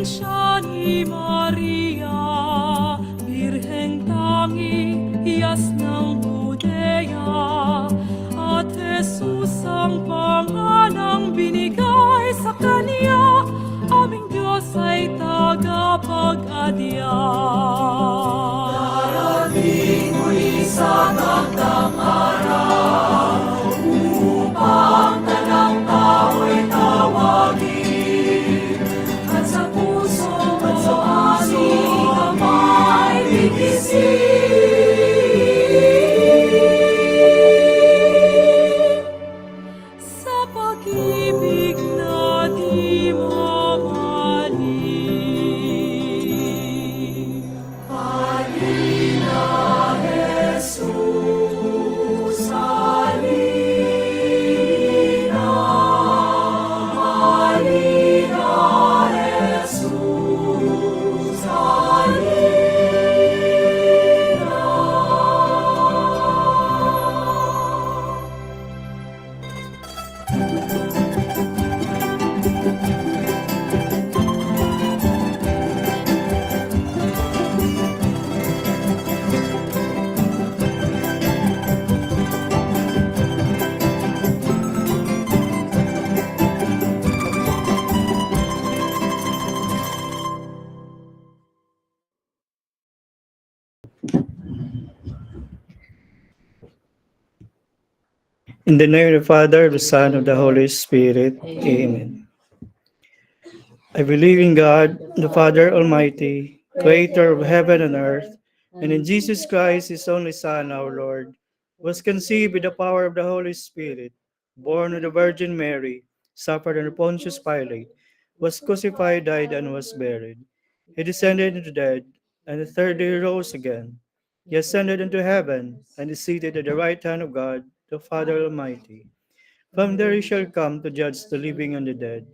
siya ni Maria, Birheng tangi, hiyas ng Judea, at Jesus ang pangalang binigay sa kanya, aming Diyos ay tagapag-adya. Darating muli sa takdang araw, upang tanang tao'y tawagin, at sa puso aming kamay bigisin. Sa pag-ibig na di mamaling. Halina, Jesus, halina. Halina, Jesus, In the name of the Father, the Son, of the Holy Spirit. Amen. I believe in God, the Father Almighty, creator of heaven and earth, and in Jesus Christ, his only Son, our Lord, was conceived with the power of the Holy Spirit, born of the Virgin Mary, suffered under Pontius Pilate, was crucified, died, and was buried. He descended into the dead, and the third day rose again. He ascended into heaven, and is seated at the right hand of God, the Father Almighty. From there he shall come to judge the living and the dead.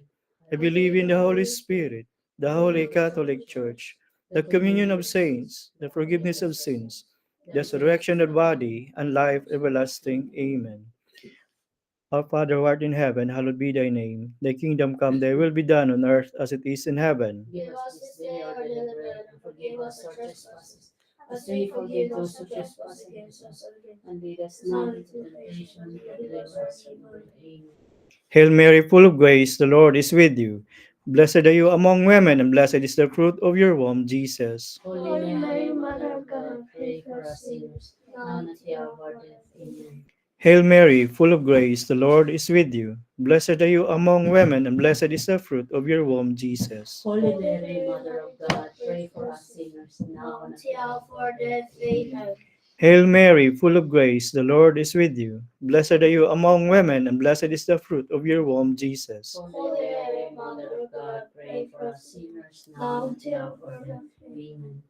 I believe in the Holy Spirit, the Holy Catholic Church, the communion of saints, the forgiveness of sins, the resurrection of the body, and life everlasting. Amen. Our Father who art in heaven, hallowed be thy name. Thy kingdom come, thy will be done on earth as it is in heaven. Give us this day our daily bread, and forgive us our trespasses, as we forgive those who trespass against us. And lead us not into temptation, but deliver us from evil. Amen. Hail Mary, full of grace, the Lord is with you. Blessed are you among women, and blessed is the fruit of your womb, Jesus. Holy Mary, Mother of God, pray for us sinners, now and at the hour of our death. Amen. Hail Mary, full of grace, the Lord is with you. Blessed are you among women, and blessed is the fruit of your womb, Jesus. Holy Mary, Mother of God, pray for us sinners, now and at the hour of our death. Amen. Hail Mary, full of grace, the Lord is with you. Blessed are you among women, and blessed is the fruit of your womb, Jesus. Holy Mary, Mother of God, pray for us sinners, now and at the hour of our death. Amen.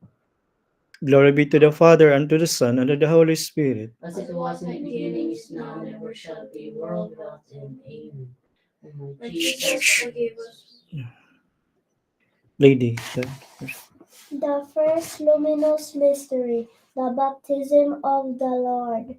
Glory be to the Father, and to the Son, and to the Holy Spirit. As it was in the beginning, is now, and ever shall be, world without end. Amen. O my Jesus, forgive us. Lady. The first luminous mystery, the baptism of the Lord.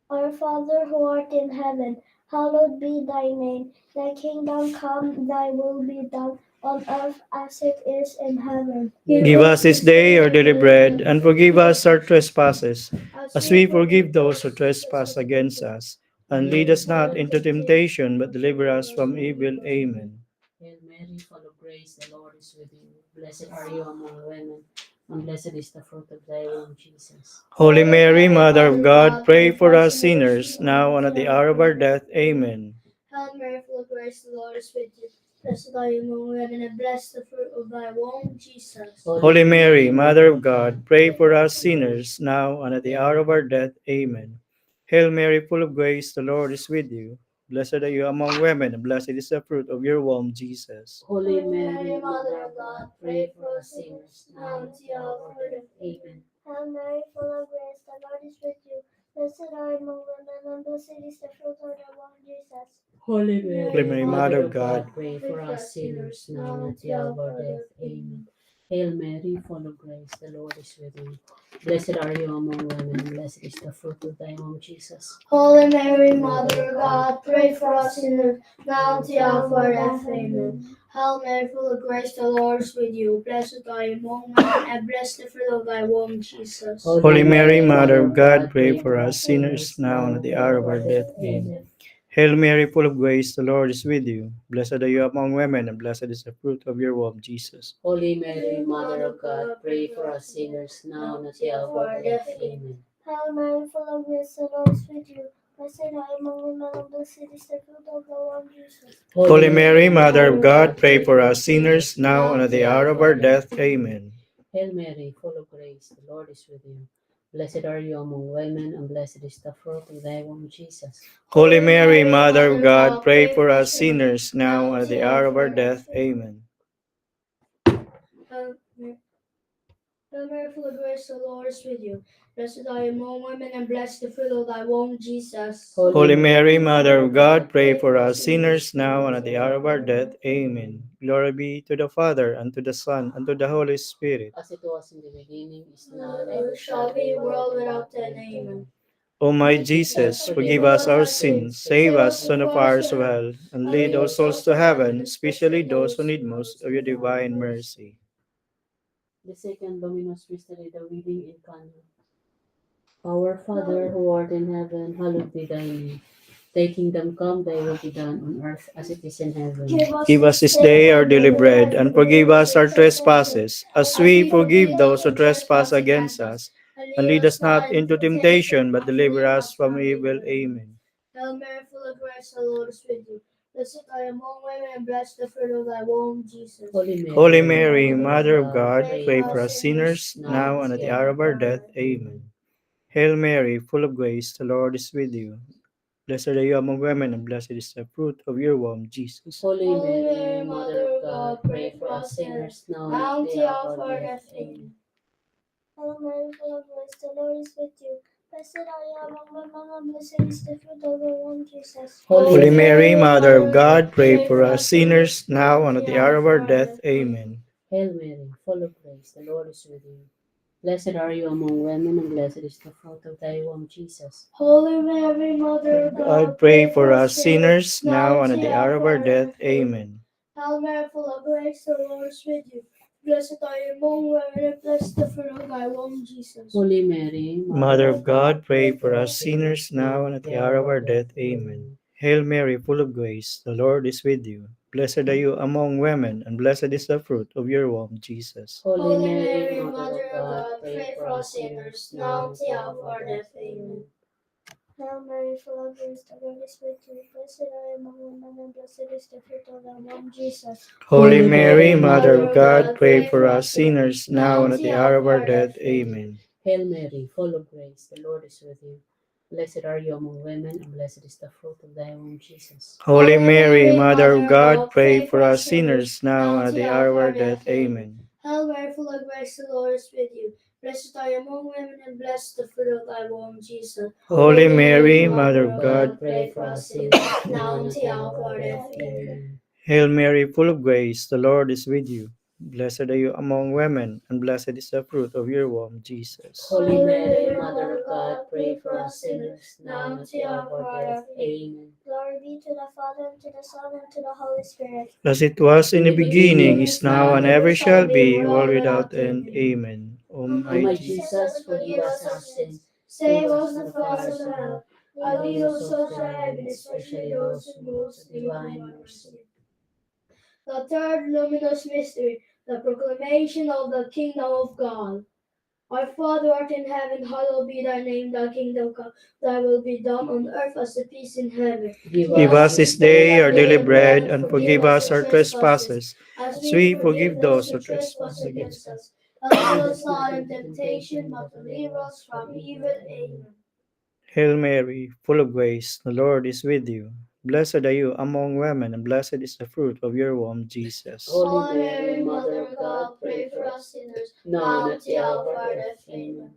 Our Father who art in heaven, hallowed be thy name. Thy kingdom come, thy will be done on earth as it is in heaven. Give us this day our daily bread, and forgive us our trespasses, as we forgive those who trespass against us. And lead us not into temptation, but deliver us from evil. Amen. Hail Mary, full of grace, the Lord is with you. Blessed are you among women, and blessed is the fruit of thy womb, Jesus. Holy Mary, Mother of God, pray for us sinners, now and at the hour of our death. Amen. Hail Mary, full of grace, the Lord is with you. Blessed are you among women, and blessed the fruit of thy womb, Jesus. Holy Mary, Mother of God, pray for us sinners, now and at the hour of our death. Amen. Hail Mary, full of grace, the Lord is with you. Blessed are you among women, and blessed is the fruit of your womb, Jesus. Holy Mary, Mother of God, pray for us sinners, now and at the hour of our death. Amen. Hail Mary, full of grace, the Lord is with you. Blessed are you among women, and blessed is the fruit of thy womb, Jesus. Holy Mary, Mary, Mother of God, pray for us sinners, now and at the hour of our death. Amen. Hail Mary, full of grace, the Lord is with you. Blessed are you among women, and blessed is the fruit of thy womb, Jesus. Holy Mary, Mother of God, pray for us sinners, now and at the hour of our death. Amen. Hail Mary, full of grace, the Lord is with you. Blessed are you among women, and blessed the fruit of thy womb, Jesus. Holy Mary, Mother of God, pray for us sinners now and at the hour of our death. Amen. Hail Mary, full of grace, the Lord is with you. Blessed are you among women, and blessed is the fruit of your womb, Jesus. Holy Mary, Mother of God, pray for us sinners, now and at the hour of our death. Amen. Hail Mary, full of grace, the Lord is with you. Blessed are you among women, and blessed is the fruit of the womb, Jesus. Holy Mary, Mother of God, pray for us sinners now and at the hour of our death. Amen. Hail Mary, full of grace, the Lord is with you. Blessed are you among women, and blessed is the fruit of thy womb, Jesus. Holy Mary, Mother of God, pray for us sinners now and at the hour of our death. Amen. Hail Mary, full of grace, the Lord is with you. Blessed are you among women, and blessed the fruit of thy womb, Jesus. Holy Mary, Mother of God, pray for us sinners now and at the hour of our death. Amen. Glory be to the Father, and to the Son, and to the Holy Spirit. As it was in the beginning, is now, and Ever ever shall be, world without end. Amen. O my Jesus, forgive us our sins, save us from the fires of hell, and lead all souls to heaven, especially those who need most of your divine mercy. The second luminous mystery, the wedding in Cana. Our Father who art in heaven, hallowed be thy name. Thy kingdom come, thy will be done on earth as it is in heaven. Give us this day our daily bread, and forgive us our trespasses, as we forgive those who trespass against us. And lead us not into temptation, but deliver us from evil. Amen. Hail Mary, full of grace, the Lord is with you. Blessed are you among women, and blessed the fruit of thy womb, Jesus. Holy Mary, Mother of God, pray for us sinners, now and at the hour of our death. Amen. Hail Mary, full of grace, the Lord is with you. Blessed are you among women, and blessed is the fruit of your womb, Jesus. Holy Mary, Mother of God, pray for us sinners, now and at the hour of our death. Amen. Hail Mary, full of grace, the Lord is with you. Blessed are you among women, and blessed is the fruit of your womb, Jesus. Holy Mary, Mother of God, pray for us sinners, now and at the hour of our death. Amen. Hail Mary, full of grace, the Lord is with you. Blessed are you among women, and blessed is the fruit of thy womb, Jesus. Holy Mary, Mother of God, God, pray for us sinners, now and at the hour of our death. Amen. Hail Mary, full of grace, the Lord is with you. Blessed are you among women, and blessed the fruit of thy womb, Jesus. Holy Mary, Mother of God, pray for us sinners, now and at the hour of our death. Amen. Hail Mary, full of grace, the Lord is with you. Blessed are you among women, and blessed is the fruit of your womb, Jesus. Holy Mary, Mother of God, pray for us sinners, now and at the hour of our death. Amen. Hail Mary, full of grace, the Lord is with you. Blessed are you among women, and blessed is the fruit of thy womb, Jesus. Holy Mary, Mother of God, pray for us sinners, now and at the hour of our death. Amen. Hail Mary, full of grace, the Lord is with you. Blessed are you among women, and blessed is the fruit of thy womb, Jesus. Holy Mary, Mother of God, pray for us sinners, now and at the hour of our death. Amen. Hail Mary, full of grace, the Lord is with you. Blessed are you among women, and blessed the fruit of thy womb, Jesus. Holy Mary, Mother of God, pray for us sinners, now and at the hour of our death. Amen. Hail Mary, full of grace, the Lord is with you. Blessed are you among women, and blessed is the fruit of your womb, Jesus. Holy Mary, Mother of God, pray for us sinners, now and at the hour of our death. Amen. Glory be to the Father, and to the Son, and to the Holy Spirit. As it was in the beginning, is now, and ever shall be, world without end. Amen. O O my my Jesus. Jesus, forgive us our sins, Save us from the fires of hell. and lead us souls to heaven, especially those who most need divine mercy. The third luminous mystery, the proclamation of the kingdom of God. Our Father art in heaven, hallowed be thy name, thy kingdom come, thy will be done on earth as it is in heaven. Give us this day our daily bread, and forgive us our trespasses, as we forgive those who trespass against us. And lead us not into temptation, but deliver us from evil. Amen. Hail Mary, full of grace, the Lord is with you. Blessed are you among women, and blessed is the fruit of your womb, Jesus. Holy Mary, Mother of God, pray for us sinners, now and at the hour of our death. Amen.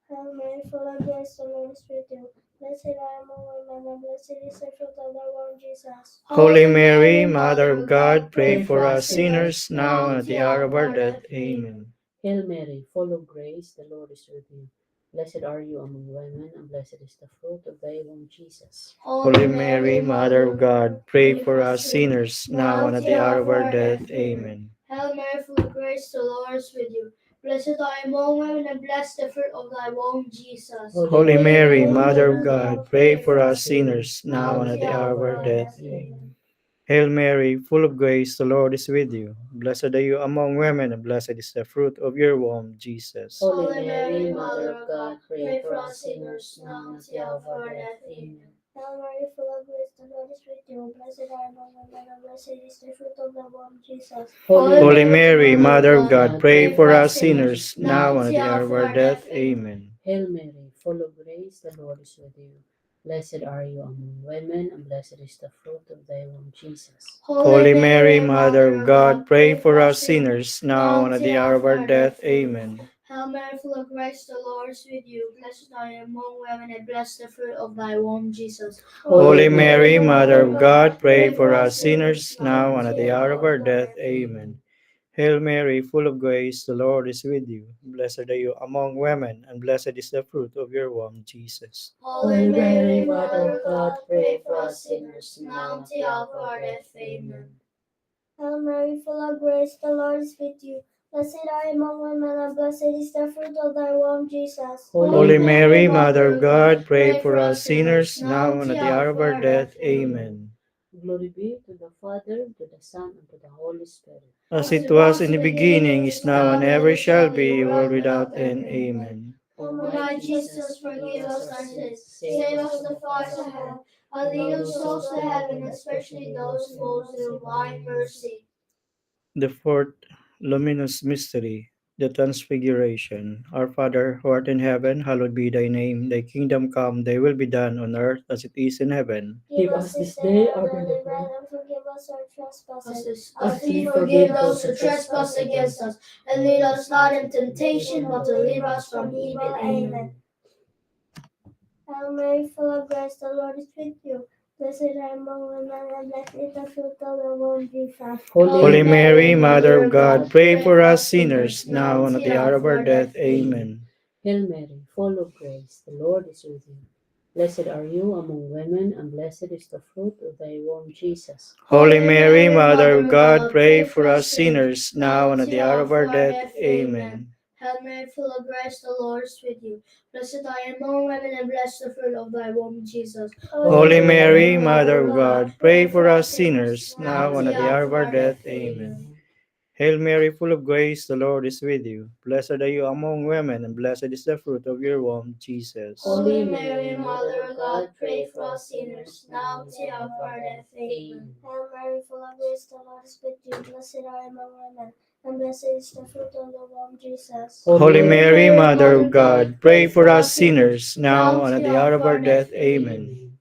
Hail Mary, full of grace, the Lord is with you. Blessed are you among women, and blessed is the fruit of thy womb, Jesus. Holy Mary, Mother of God, pray for us sinners, now and at the hour of our death. Amen. Hail Mary, full of grace, the Lord is with you. Blessed are you among women, and blessed is the fruit of thy womb, Jesus. Holy Mary, Mother of God, pray for us sinners, now and at the hour of our death. Amen. Hail Mary, full of grace, the Lord is with you. Blessed are you among women, and blessed the fruit of thy womb, Jesus. Holy Mary, Mother of God, pray for us sinners, now and at the hour of our death. Amen. Hail Mary, full of grace, the Lord is with you. Blessed are you among women, and blessed is the fruit of your womb, Jesus. Holy Mary, Mother of God, pray for us sinners, now and at the hour of our death. Amen. Hail Mary, full of grace, the Lord is with you. Blessed are you among women, and blessed is the fruit of thy womb, Jesus. Holy Mary, Mother of God, pray for us sinners, now and at the hour of our death. Amen. Hail Mary, full of grace, the Lord is with you. Blessed are you among women, and blessed is the fruit of thy womb, Jesus. Holy Mary, Mother of God, pray for us sinners, now and at the hour of our death. Amen. Hail Mary, full of grace, the Lord is with you. Blessed are you among women, and blessed the fruit of thy womb, Jesus. Holy Mary, Mother of God, pray for us sinners, now and at the hour of our death. Amen. Hail Mary, full of grace, the Lord is with you. Blessed are you among women, and blessed is the fruit of your womb, Jesus. Holy Mary, Mother of God, pray for us sinners, now and at the hour of our death. Amen. Hail Mary, full of grace, the Lord is with you. Blessed are you among women, and blessed is the fruit of thy womb, Jesus. Holy Mary, Mother of God, pray for us sinners, now and at the hour of our death. Amen. Glory be to the Father, to the Son, and to the Holy Spirit. As it was in the beginning, is now, and ever shall be, world without end. Amen. O my Jesus, forgive us our sins, save us from the fires of hell, and lead us souls to heaven, especially those most in thy mercy. The fourth luminous mystery, the Transfiguration. Our Father, who art in heaven, hallowed be thy name. Thy kingdom come, thy will be done on earth as it is in heaven. Give us this day our daily bread, and forgive us our trespasses, as we forgive those who trespass against us. And lead us not in temptation, but deliver us from evil. Amen. Hail Mary, full of grace, the Lord is with you. Blessed are you among women, and blessed is the fruit of the womb, Jesus. Holy Mary, Mother of God, pray for us sinners, now and at the hour of our death. Amen. Hail Mary, full of grace, the Lord is with you. Blessed are you among women, and blessed is the fruit of thy womb, Jesus. Holy Mary, Mother of God, pray for us sinners, now and at the hour of our death. Amen. Hail Mary, full of grace, the Lord is with you. Blessed are you among women, and blessed the fruit of thy womb, Jesus. Holy Mary, Mother of God, pray for us sinners, now and at the hour of our death. Amen. Hail Mary, full of grace, the Lord is with you. Blessed are you among women, and blessed is the fruit of your womb, Jesus. Holy Mary, Mother of God, pray for us sinners, now and at the hour of our death. Amen. Hail Mary, full of grace, the Lord is with you. Blessed are you among women, and blessed is the fruit of the womb, Jesus. Holy Mary, Mother of God, pray for us sinners, now and at the hour of our death. Amen.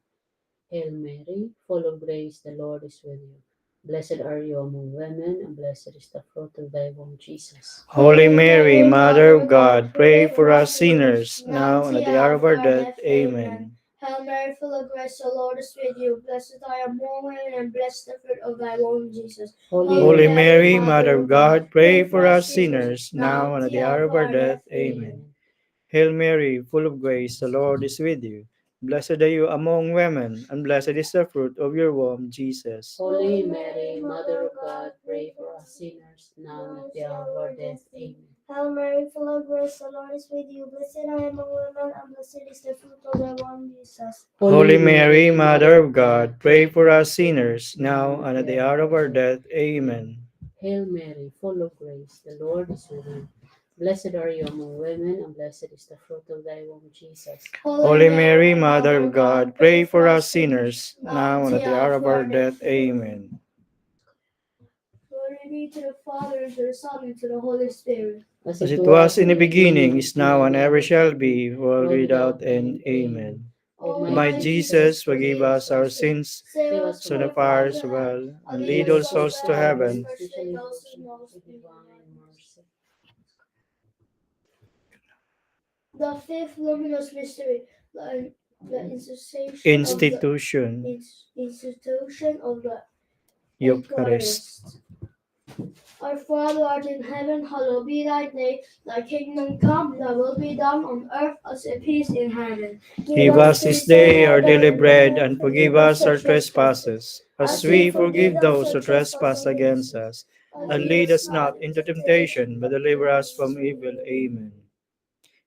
Hail Mary, full of grace, the Lord is with you. Blessed are you among women, and blessed is the fruit of thy womb, Jesus. Holy Mary, Mother of God, pray for us sinners, now and at the hour of our death. Amen. Hail Mary, full of grace, the Lord is with you. Blessed are you among women, and blessed the fruit of thy womb, Jesus. Holy Mary, Mother of God, pray for us sinners, now and at the hour of our death. Amen. Hail Mary, full of grace, the Lord is with you. Blessed are you among women, and blessed is the fruit of your womb, Jesus. Holy Mary, Mother of God, pray for us sinners, now and at the hour of our death. Amen. Hail Mary, full of grace, the Lord is with you. Blessed are you among women, and blessed is the fruit of thy womb, Jesus. Holy Mary, Mother of God, pray for us sinners, now and at the hour of our death. Amen. Hail Mary, full of grace, the Lord is with you. Blessed are you among women, and blessed is the fruit of thy womb, Jesus. Holy Mary, Mother of God, pray for us sinners, now and at the hour of our death. Amen. Glory be to the Father, and to the Son, and to the Holy Spirit. As it was in the beginning, is now, and ever shall be, world without end. Amen. O My Jesus, forgive us our sins, Save us so from the fires of hell, and lead all souls to heaven. especially those who most need divine mercy. The fifth luminous mystery, the the institution of the Eucharist. Our Father art in heaven, hallowed be thy name. Thy kingdom come, thy will be done on earth as it is in heaven. Give us this day our daily bread, and forgive us our trespasses, as we forgive those who trespass against us. And lead us not into temptation, but deliver us from evil. Amen.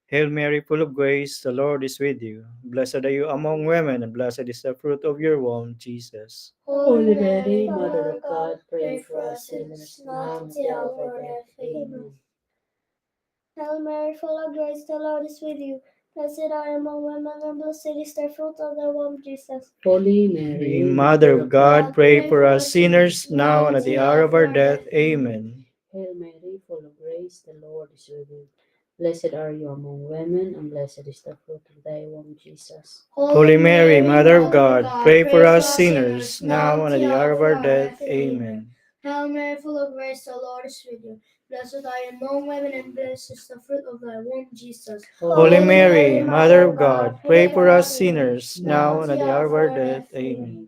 Hail Mary, full of grace, the Lord is with you. Blessed are you among women, and blessed is the fruit of your womb, Jesus. Holy Mary, Mother of God, pray for us sinners now and at the hour of our death. Amen. Hail Mary, full of grace, the Lord is with you. Blessed are you among women, and blessed is the fruit of thy womb, Jesus. Holy Mary, Mary, Mother of God, pray for us sinners, now and at the hour of our death. Amen. Hail Mary, full of grace, the Lord is with you. Blessed are you among women, and blessed is the fruit of thy womb, Jesus. Holy Mary, Mother of God, pray for us sinners, now and at the hour of our death. Amen. Hail Mary, full of grace, the Lord is with you. Blessed are you among women, and blessed is the fruit of thy womb, Jesus. Holy Mary, Mother of God, pray for us sinners, now and at the hour of our death. Amen.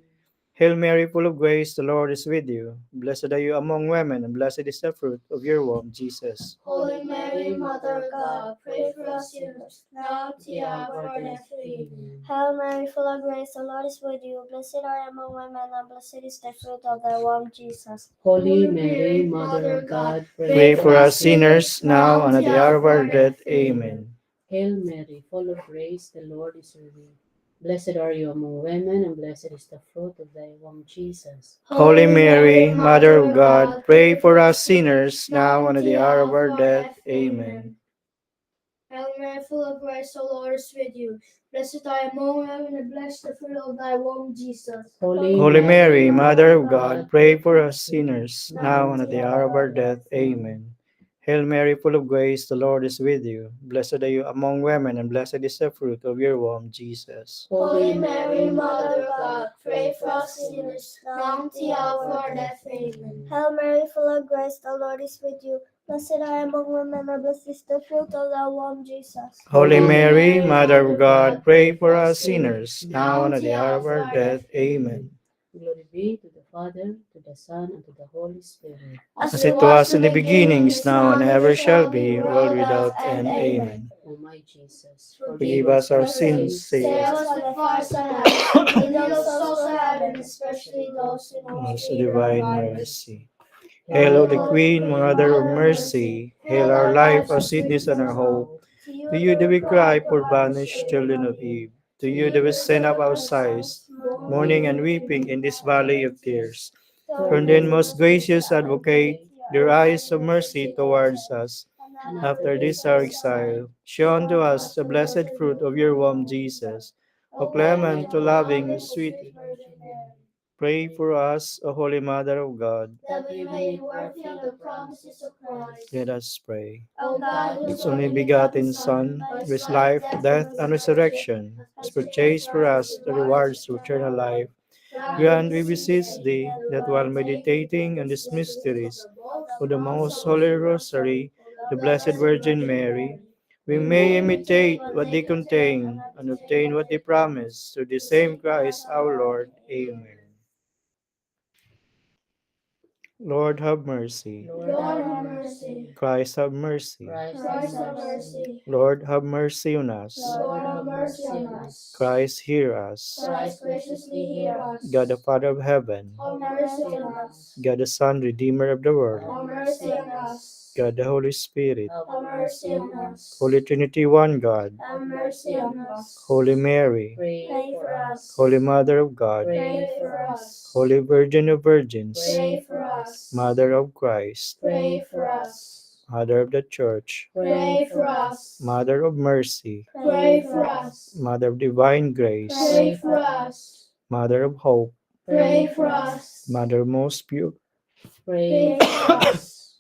Hail Mary, full of grace, the Lord is with you. Blessed are you among women, and blessed is the fruit of your womb, Jesus. Holy Mary, Mother of God, pray for us sinners, now and at the hour of our death. Amen. Hail Mary, full of grace, the Lord is with you. Blessed are you among women, and blessed is the fruit of thy womb, Jesus. Holy Mary, Mother of God, Pray for us sinners, now and at the hour of our death. Amen. Hail Mary, full of grace, the Lord is with you. Blessed are you among women, and blessed is the fruit of thy womb, Jesus. Holy Mary, Mother of God, pray for us sinners, now and at the hour of our death. Amen. Hail Mary, full of grace, the Lord is with you. Blessed are you among women, and blessed the fruit of thy womb, Jesus. Holy Mary, Mother of God, pray for us sinners, now and at the hour of our death. Amen. Hail Mary, full of grace, the Lord is with you. Blessed are you among women, and blessed is the fruit of your womb, Jesus. Holy Mary, Mother of God, pray for us sinners, now and at the hour of our death. Amen. Hail Mary, full of grace, the Lord is with you. Blessed are you among women, and blessed is the fruit of thy womb, Jesus. Holy Mary, Mother of God, pray for us sinners, now and at the hour of our death. Amen. Glory be to the Father, to the Son, and to the Holy Spirit. As it was in the beginning, is now, and ever shall be, world without end. Amen. O my Jesus, Forgive us our sins, save Save us. us from the fires of hell, lead those souls to heaven, especially those in Most need of divine thy mercy. Hail, Holy Queen, Mother of mercy. Hail our life, our sweetness, and our hope. To you do we cry, poor banished children of Eve. To you do we send up our sighs, mourning and weeping in this valley of tears. Turn then, most gracious Advocate, your eyes of mercy towards us. After this our exile, show unto us the blessed fruit of your womb, Jesus. O clement, O loving, O sweet, pray for us, O Holy Mother of God. that we may be worthy of the promises of Christ. Let us pray. O God, whose Its only begotten Son, with life, death, and resurrection, has purchased for us the rewards of eternal life, grant, we beseech thee, that while meditating on these mysteries of the most holy Rosary, the Blessed Virgin Mary, we may imitate what they contain and obtain what they promise through the same Christ our Lord. Amen. Lord, have mercy. Lord, have mercy. Christ, have mercy. Christ, have mercy. Lord, have mercy on us. Lord, have mercy on us. Christ, hear us. Christ, graciously hear us. God the Father of heaven, Have mercy on us. God the Son, Redeemer of the world, Have mercy on us. God the Holy Spirit, Have mercy on us. Holy Trinity, one God, Have mercy on us. Holy Mary, Pray for us. Holy Mother of God, Pray for us. Holy Virgin of Virgins, Pray for us. Mother of Christ, Pray for us. Mother of the Church, Pray for us. Mother of Mercy, Pray for us. Mother of Divine Grace, Pray for us. Mother of Hope, Pray for us. Mother most pure, Pray for us.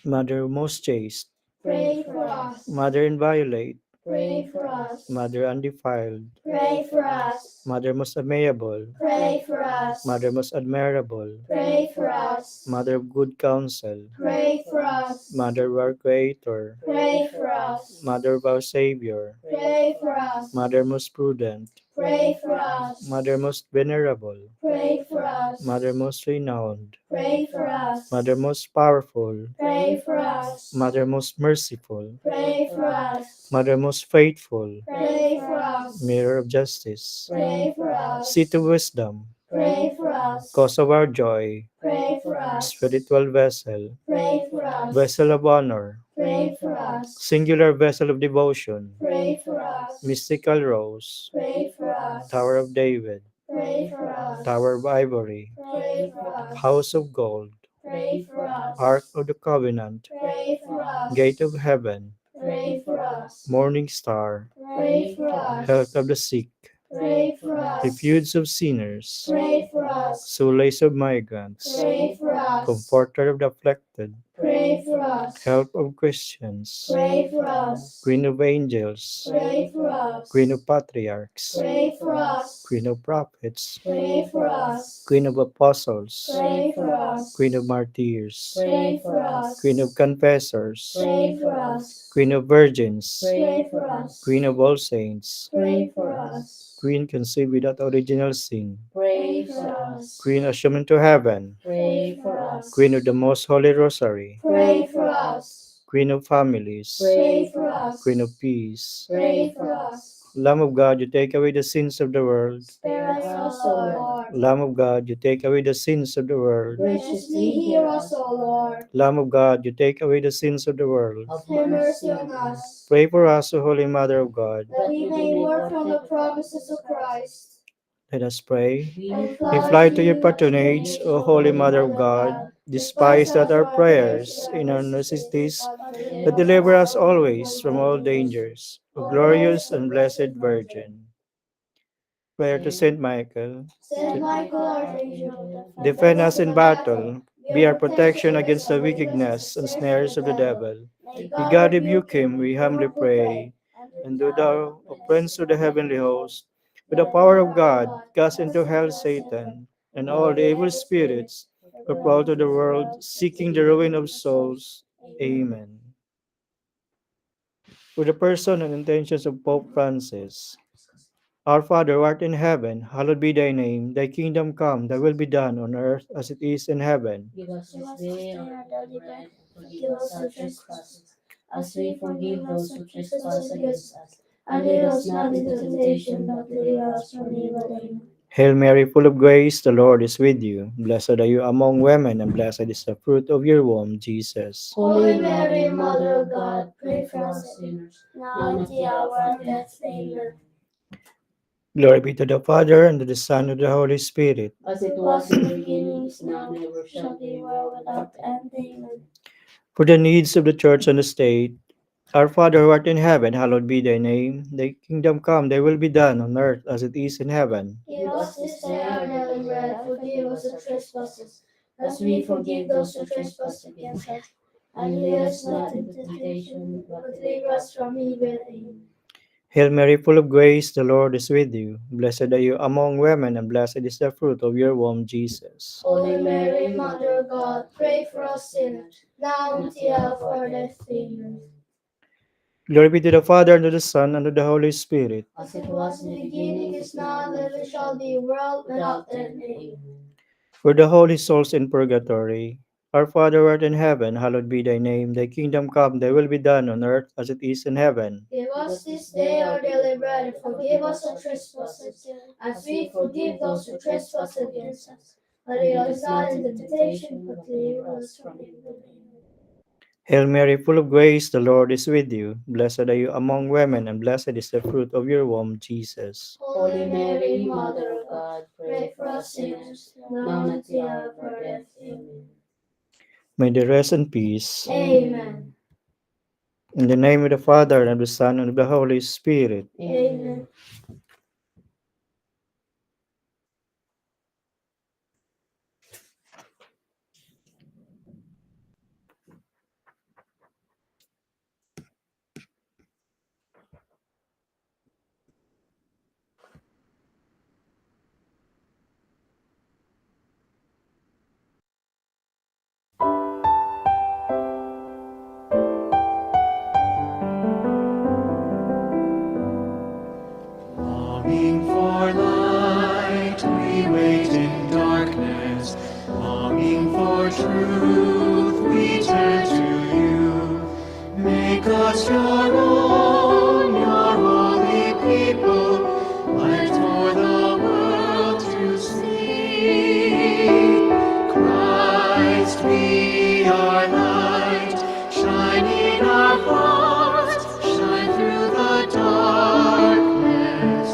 Mother most chaste, Pray for us. Mother inviolate, Pray for us. Mother undefiled, Pray for us. Mother most amiable, Pray for us. Mother most admirable, Pray for us. Mother of good counsel, Pray for us. Mother of our Creator, Pray for us. Mother of our Savior, Pray for us. Mother most prudent, Pray for us. Mother most venerable, Pray for us. Mother most renowned, Pray for us. Mother most powerful, Pray for us. Mother most merciful, Pray for us. Mother most faithful, Pray for us. Mirror of justice, Pray for us. Seat of wisdom, Pray for us. cause of our joy, Pray for us. spiritual vessel, Pray for us. vessel of honor, Pray for us. singular vessel of devotion, Pray for us. mystical rose, Pray for us. Tower of David, Pray for us. Tower of Ivory, Pray for us. House of Gold, Pray for us. Ark of the Covenant, Pray for us. Gate of Heaven, Pray for us. Morning Star, Pray for us. Health of the Sick, Pray for us. Refuge of Sinners, Pray for us. Solace of Migrants, Pray for us. Comforter of the Afflicted, Pray for us. Help of Christians, Pray for us. Queen of Angels, Pray for us. Queen of Patriarchs, Pray for us. Queen of Prophets, Pray for us. Queen of Apostles, Pray for us. Queen of Martyrs, Pray for us. Queen of Confessors, Pray for us. Queen of Virgins, Pray for us. Queen of all saints, Pray for us. Queen conceived without original sin, Pray for for us. us. Queen assumed into heaven, Pray for us. Queen of the Most Holy Rosary, Pray for us. Queen of families, Pray for us. Queen of peace, Pray for us. Lamb of God, you take away the sins of the world. Spare us, O Lord. Lamb of God, you take away the sins of the world. Graciously hear us, O Lord. Lamb of God, you take away the sins of the world. Have Have mercy on us, Pray for us, O Holy Mother of God. that we may work from the promises of Christ. Let us pray. And We fly to your patronage, O Holy Mother of God. Despise not our prayers in our necessities, but deliver us always from all dangers. O glorious and blessed Virgin. Prayer to Saint Michael. Saint Michael, Archangel, Defend us in battle. Be our protection against the wickedness and snares of the devil. May God rebuke him, we humbly pray. And do thou, O Prince of the heavenly host, with the power of God, cast into hell Satan and all the evil spirits who prowl to the world, seeking the ruin of souls. Amen. For the person and intentions of Pope Francis. Our Father who art in heaven, hallowed be thy name. Thy kingdom come, thy will be done on earth as it is in heaven. Give us this day our daily bread, and forgive us our trespasses, as we forgive those who trespass against us. And lead us not into temptation, but deliver us from evil. Amen. Hail Mary, full of grace, the Lord is with you. Blessed are you among women, and blessed is the fruit of your womb, Jesus. Holy Mary, Mother of God, pray for us sinners, now and at the hour of death. Amen. Glory be to the Father, and to the Son, and to the Holy Spirit. As it was in the beginning, is now, and ever shall be, world without end. Amen. For the needs of the Church and the State, our Father who art in heaven, hallowed be thy name. Thy kingdom come, thy will be done on earth as it is in heaven. Give us this day our daily bread, and forgive us our trespasses, as we forgive those who trespass against us. And lead us not into temptation, but deliver us from evil. Amen. Hail Mary, full of grace, the Lord is with you. Blessed are you among women, and blessed is the fruit of your womb, Jesus. Holy Mary, Mother of God, pray for us sinners, now and at the hour of our death. Amen. Glory be to the Father, and to the Son, and to the Holy Spirit. As it was in the beginning, Is now, and ever shall be, world without end. Amen. For the holy souls in purgatory, our Father who art in heaven, hallowed be thy name. Thy kingdom come, thy will be done on earth as it is in heaven. Give us this day our daily bread, and forgive us our trespasses, as we forgive those who trespass against us. And lead us not into temptation, but deliver us from evil. Amen. Hail Mary, full of grace, the Lord is with you. Blessed are you among women, and blessed is the fruit of your womb, Jesus. Holy Mary, Mother of God, Pray for us sinners, now and at the hour of our death. Amen. May they rest in peace. Amen. In the name of the Father, and of the Son, and of the Holy Spirit. Amen. be our light. Shine in our hearts, shine through the darkness.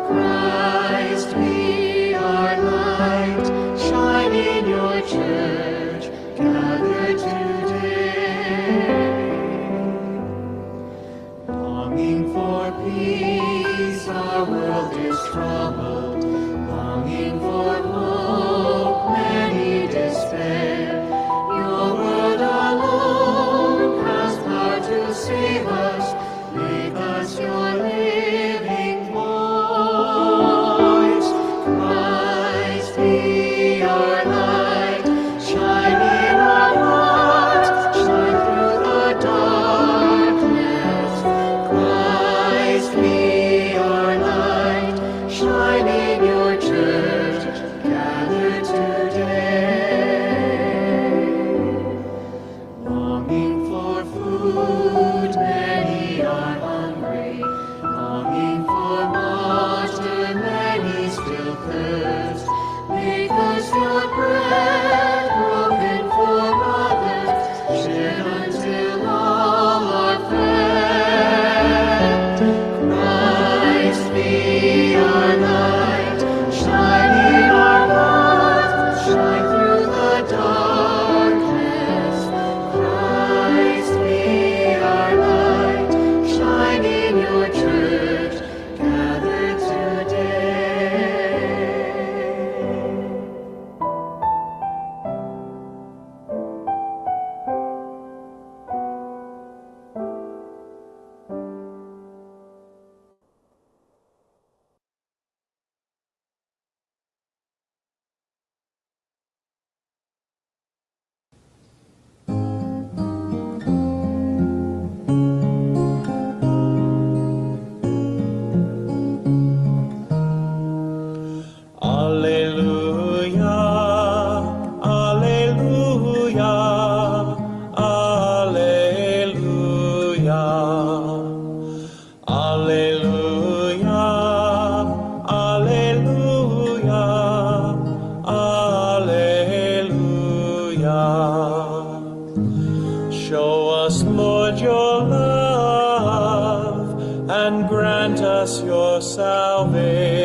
Christ be our light. Shine in your church, gathered today. Longing for peace, our world is troubled. Longing for hope, many despair. Your word alone has power to save us. Make us your living voice. Christ be our light. Shine in our hearts, shine through the darkness. Christ be our light. Shine in your church, gathered today. Longing for food, many are hungry. Longing for water, many still thirst. Make us your bread, broken for others, shared until all are fed. Christ be our light, shine in our hearts, shine through the darkness. Christ be our light, shine in your church, gathered today. Alleluia, alleluia, alleluia. Alleluia, alleluia, alleluia. Show us, Lord, your love, and grant us your salvation.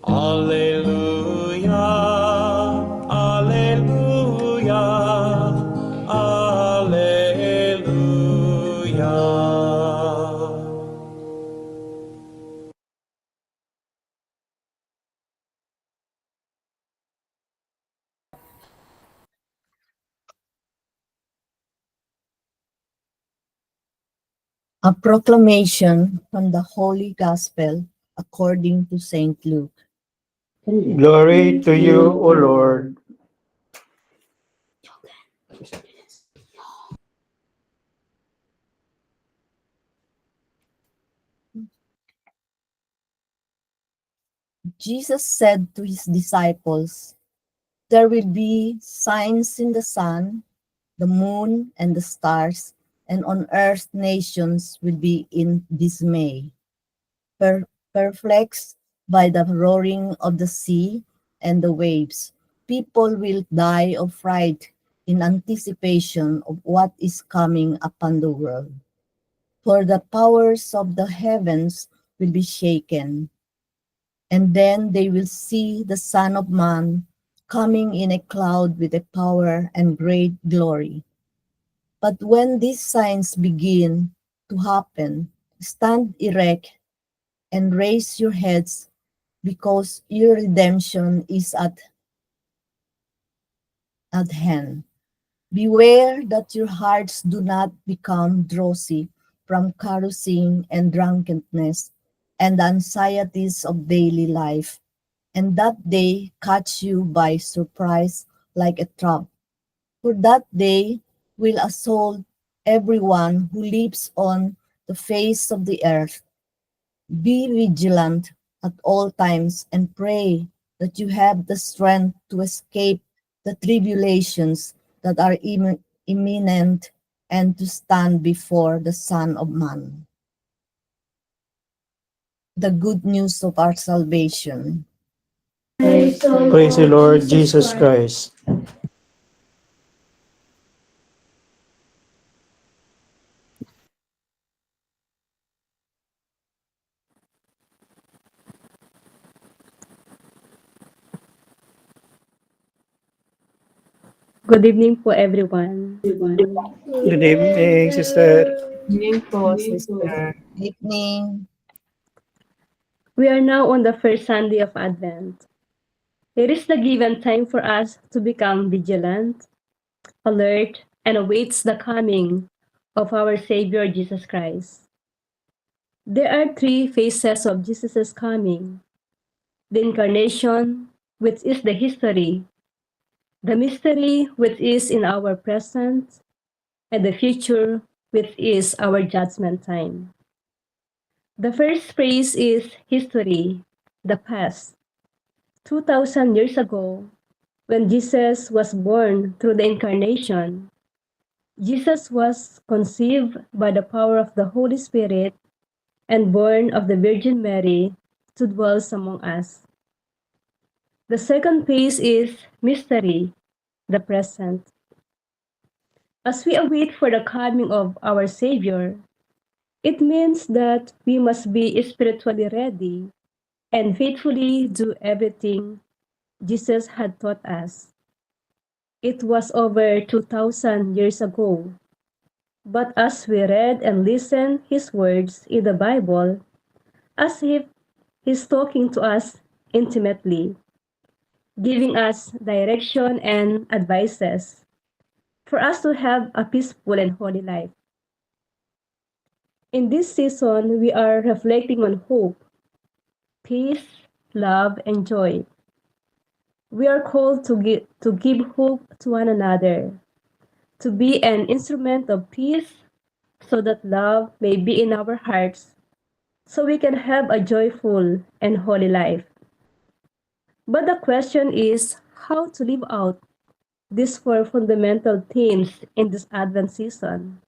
Alleluia, alleluia, alleluia. A proclamation from the Holy Gospel according to St. Luke. Glory to you, O Lord. Jesus said to his disciples, "There will be signs in the sun, the moon, and the stars, and on earth nations will be in dismay, perplexed by the roaring of the sea and the waves. People will die of fright in anticipation of what is coming upon the world. For the powers of the heavens will be shaken. And then they will see the Son of Man coming in a cloud with a power and great glory. But when these signs begin to happen, stand erect and raise your heads, because your redemption is at hand. Beware that your hearts do not become drowsy from carousing and drunkenness and the anxieties of daily life, and that they catch you by surprise like a trap. For that day will assault everyone who lives on the face of the earth. Be vigilant at all times and pray that you have the strength to escape the tribulations that are imminent and to stand before the Son of Man." The good news of our salvation. Praise the Lord Jesus Christ. Good evening po everyone. Good evening, sister. Evening po, sister. Evening. We are now on the first Sunday of Advent. It is the given time for us to become vigilant, alert, and awaits the coming of our Savior Jesus Christ. There are three phases of Jesus' coming: the incarnation, which is the history, the mystery, which is in our present, and the future, which is our judgment time. The first phase is history, the past. 2,000 years ago, when Jesus was born through the incarnation, Jesus was conceived by the power of the Holy Spirit and born of the Virgin Mary to dwell among us. The second phase is mystery, the present. As we await for the coming of our Savior, it means that we must be spiritually ready and faithfully do everything Jesus had taught us. It was over 2,000 years ago, but as we read and listened his words in the Bible, as if he's talking to us intimately, giving us direction and advices for us to have a peaceful and holy life. In this season, we are reflecting on hope, peace, love, and joy. We are called to give hope to one another, to be an instrument of peace so that love may be in our hearts, so we can have a joyful and holy life. But the question is how to live out these four fundamental themes in this Advent season.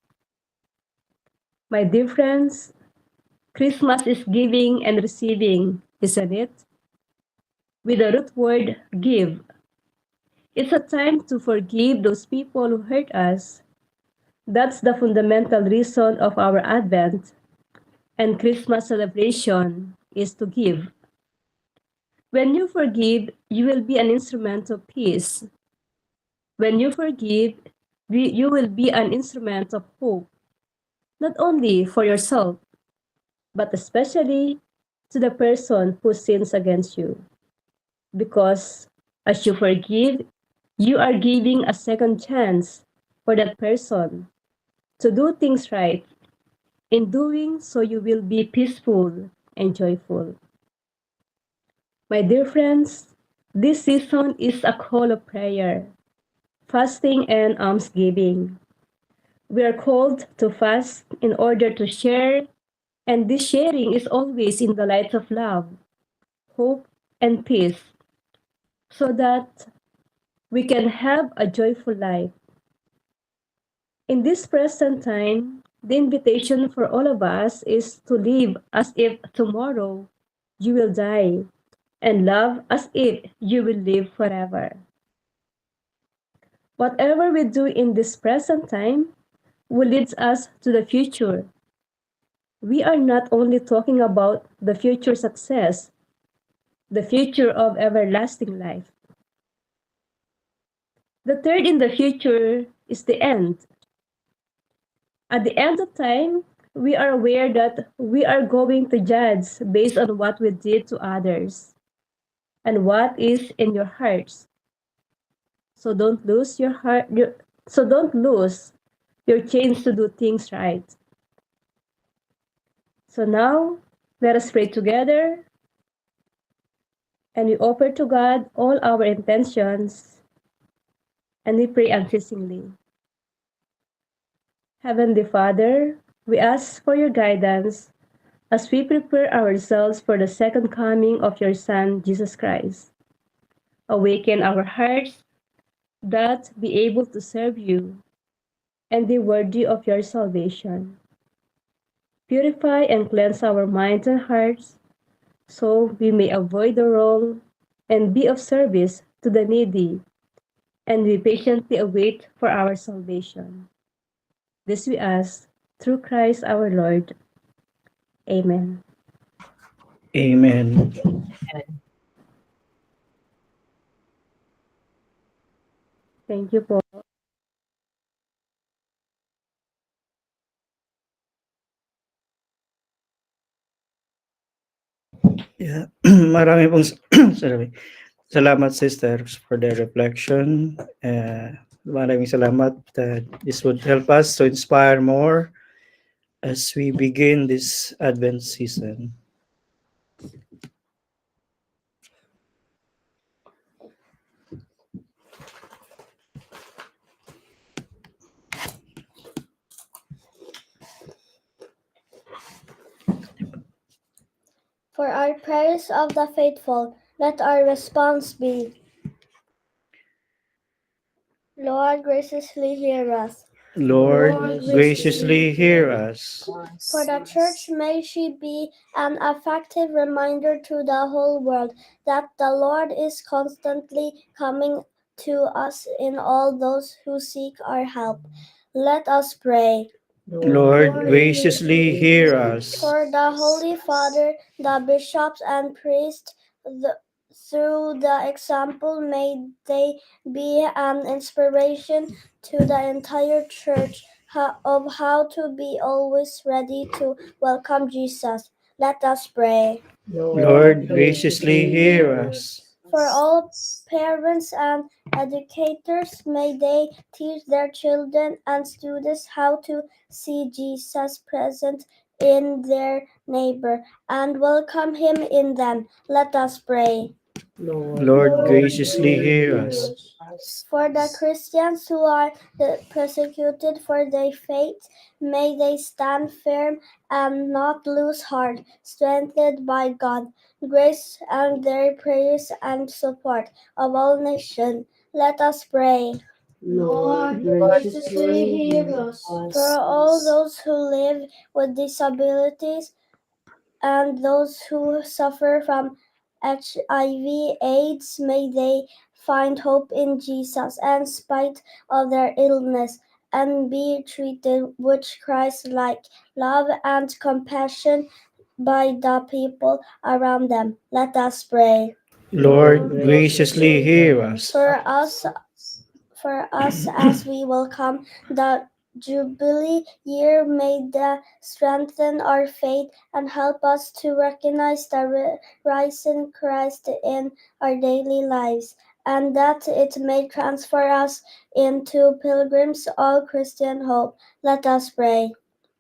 My dear friends, Christmas is giving and receiving, isn't it? With the root word give. It's a time to forgive those people who hurt us. That's the fundamental reason of our Advent and Christmas celebration is to give. When you forgive, you will be an instrument of peace. When you forgive, you will be an instrument of hope, not only for yourself, but especially to the person who sins against you. Because as you forgive, you are giving a second chance for that person to do things right. In doing so, you will be peaceful and joyful. My dear friends, this season is a call of prayer, fasting, and almsgiving. We are called to fast in order to share, and this sharing is always in the light of love, hope, and peace, so that we can have a joyful life. In this present time, the invitation for all of us is to live as if tomorrow you will die and love as if you will live forever. Whatever we do in this present time will lead us to the future. We are not only talking about the future success, the future of everlasting life. The third in the future is the end. At the end of time, we are aware that we are going to judge based on what we did to others and what is in your hearts. So don't lose your chance to do things right. So now, let us pray together and we offer to God all our intentions and we pray unceasingly. Heavenly Father, we ask for your guidance as we prepare ourselves for the second coming of your Son, Jesus Christ. Awaken our hearts that be able to serve you and be worthy of your salvation. Purify and cleanse our minds and hearts so we may avoid the wrong and be of service to the needy and we patiently await for our salvation. This we ask through Christ our Lord. Amen. Amen. Thank you po. Yeah. Marami pong sorry. Salamat, sisters, for the reflection. Maraming salamat. This would help us to inspire more as we begin this Advent season. For our prayers of the faithful, let our response be, Lord, graciously hear us. Lord, Lord, graciously hear us. For the Church, may she be an effective reminder to the whole world that the Lord is constantly coming to us in all those who seek our help. Let us pray. Lord, graciously hear us. For the Holy Father, the bishops and priests, through the example, may they be an inspiration to the entire Church of how to be always ready to welcome Jesus. Let us pray. Lord, graciously hear us. For all parents and educators, may they teach their children and students how to see Jesus present in their neighbor and welcome him in them. Let us pray. Lord, graciously hear us. For the Christians who are persecuted for their faith, may they stand firm and not lose heart, strengthened by God, grace and their prayers and support of all nations. Let us pray. Lord, graciously hear us. For all those who live with disabilities and those who suffer from HIV/AIDS, may they find hope in Jesus in spite of their illness and be treated with Christ-like love and compassion by the people around them. Let us pray. Lord, graciously hear us. For us as we welcome the Jubilee year, may that strengthen our faith and help us to recognize the risen Christ in our daily lives, and that it may transfer us into pilgrims of Christian hope. Let us pray.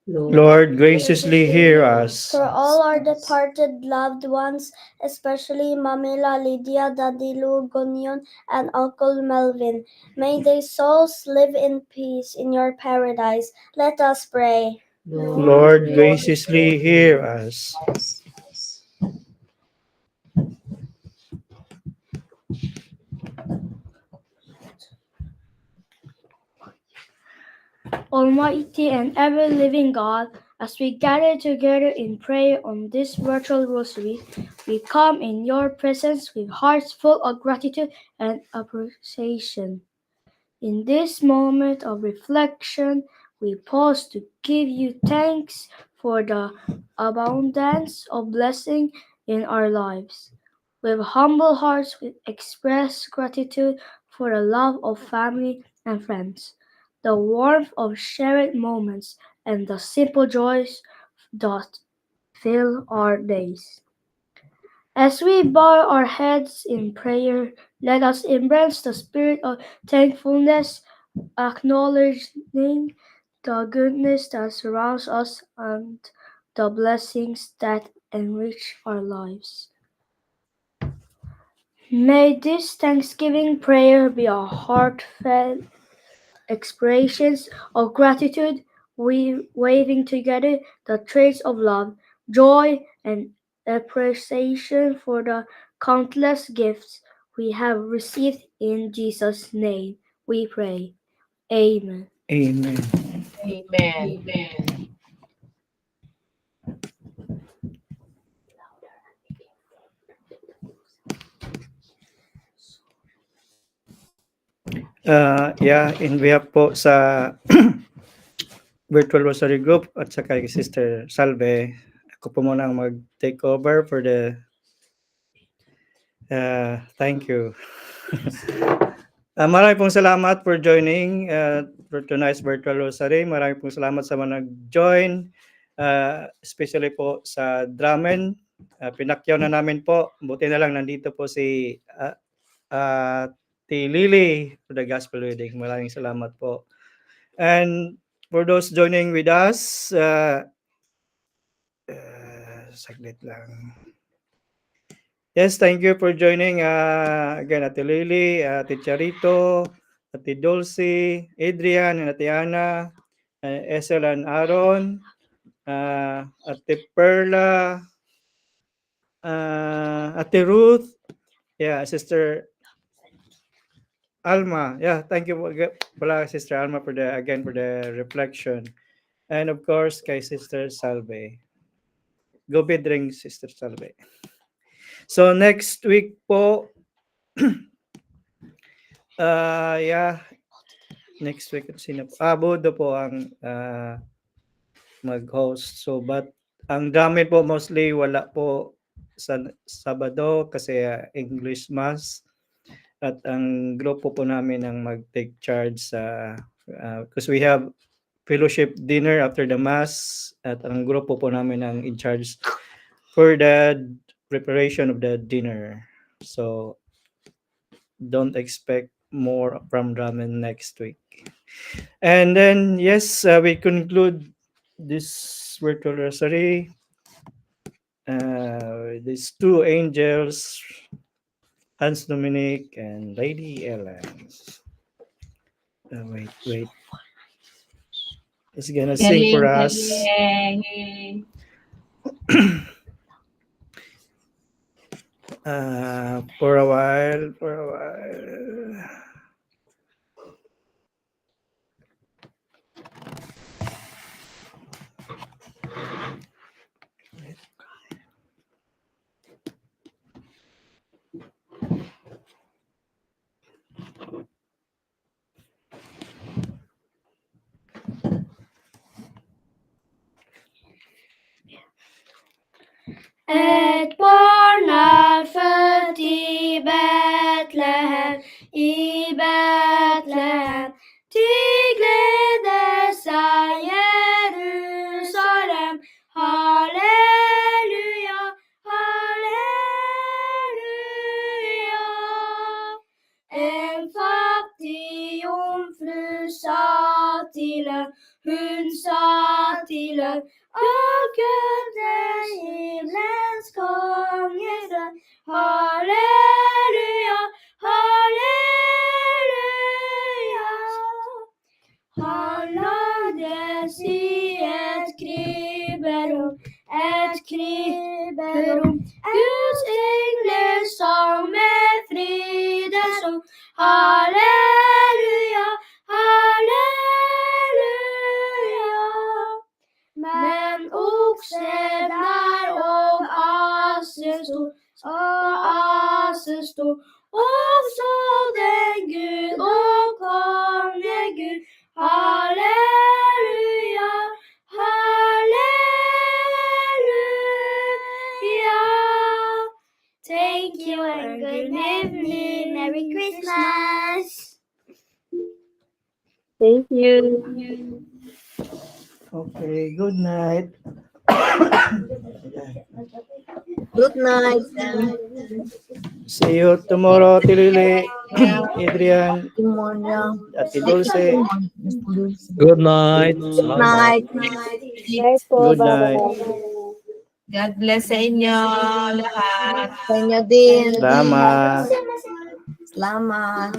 Lord, graciously hear us. For all our departed loved ones, especially Mamila, Lydia, Daddy Lou, Gonyon, and Uncle Melvin, may their souls live in peace in your paradise. Let us pray. Lord, graciously hear us. Almighty and ever-living God, as we gather together in prayer on this virtual rosary, we come in your presence with hearts full of gratitude and appreciation. In this moment of reflection, we pause to give you thanks for the abundance of blessing in our lives. With humble hearts, we express gratitude for the love of family and friends, the warmth of shared moments, and the simple joys that fill our days. As we bow our heads in prayer, let us embrace the spirit of thankfulness, acknowledging the goodness that surrounds us and the blessings that enrich our lives. May this Thanksgiving prayer be a heartfelt expressions of gratitude, waving together the traits of love, joy, and appreciation for the countless gifts we have received. In Jesus' name we pray. Amen. Amen. Amen. In behalf po sa Virtual Rosary Group at saka kay Sister Salve, ako po muna ang mag-take over for the thank you. Marami pong salamat for joining for tonight's Virtual Rosary. Marami pong salamat sa mga nag-join, especially po sa Dramen Pinakyaw na namin po. Buti na lang nandito po si Ate Lily for the gospel reading. Maraming salamat po. And for those joining with us, saglit lang. Yes, thank you for joining. Again, Ate Lily, Ate Charito, Ate Dulcie, Adrian, and Ate Ana, Esel and Aaron, Ate Perla, Ate Ruth, Sister Alma. Thank you pala, Sister Alma, for the reflection. And of course, kay Sister Salve. Go be drink, Sister Salve. So next week po, next week, sino po? Bodo po ang mag-host. So, but ang dami po mostly wala po sa Sabado kasi English Mass. At ang grupo po namin ang mag-take charge sa because we have fellowship dinner after the Mass. At ang grupo po namin ang in charge for the preparation of the dinner. So, don't expect more from Ramen next week. And then, yes, we conclude this virtual rosary. These two angels, Hans Dominic and Lady Ellen. Wait. It's gonna sing for us. For a while. Et barn er født i Betlehem, Til glede seg Jerusalem. Halleluja, halleluja. En fattig jomfru sa til ham, hun sa til ham, akkurat er himmelens kongesønn. Halleluja, halleluja. Han lagdes i et krybberom, Guds engler sang med frydesång. Halleluja, halleluja. Men okser der og asen sto, og så den Gud og kongegud. Halleluja, halleluja. Thank you and good evening. Merry Christmas. Thank you. Okay, good night. Good night. See you tomorrow, Ate Lily, Adrian, Good morning. Ate Dulce. Good night. Good night. Good night. God bless sa inyo lahat. Sa inyo din. Salamat. Salamat. Salamat.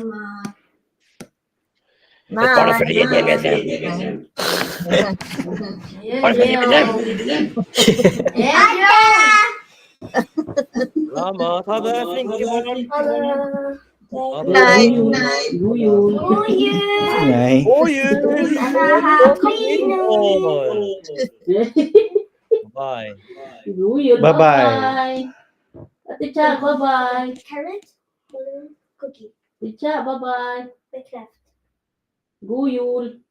Ha det flinke barn. Night. Nay. God jul. Bye. Bye-bye. Ate Cha, bye-bye. Carrot, balloon, cookie. Ate Cha, bye-bye. Bekräft. God jul.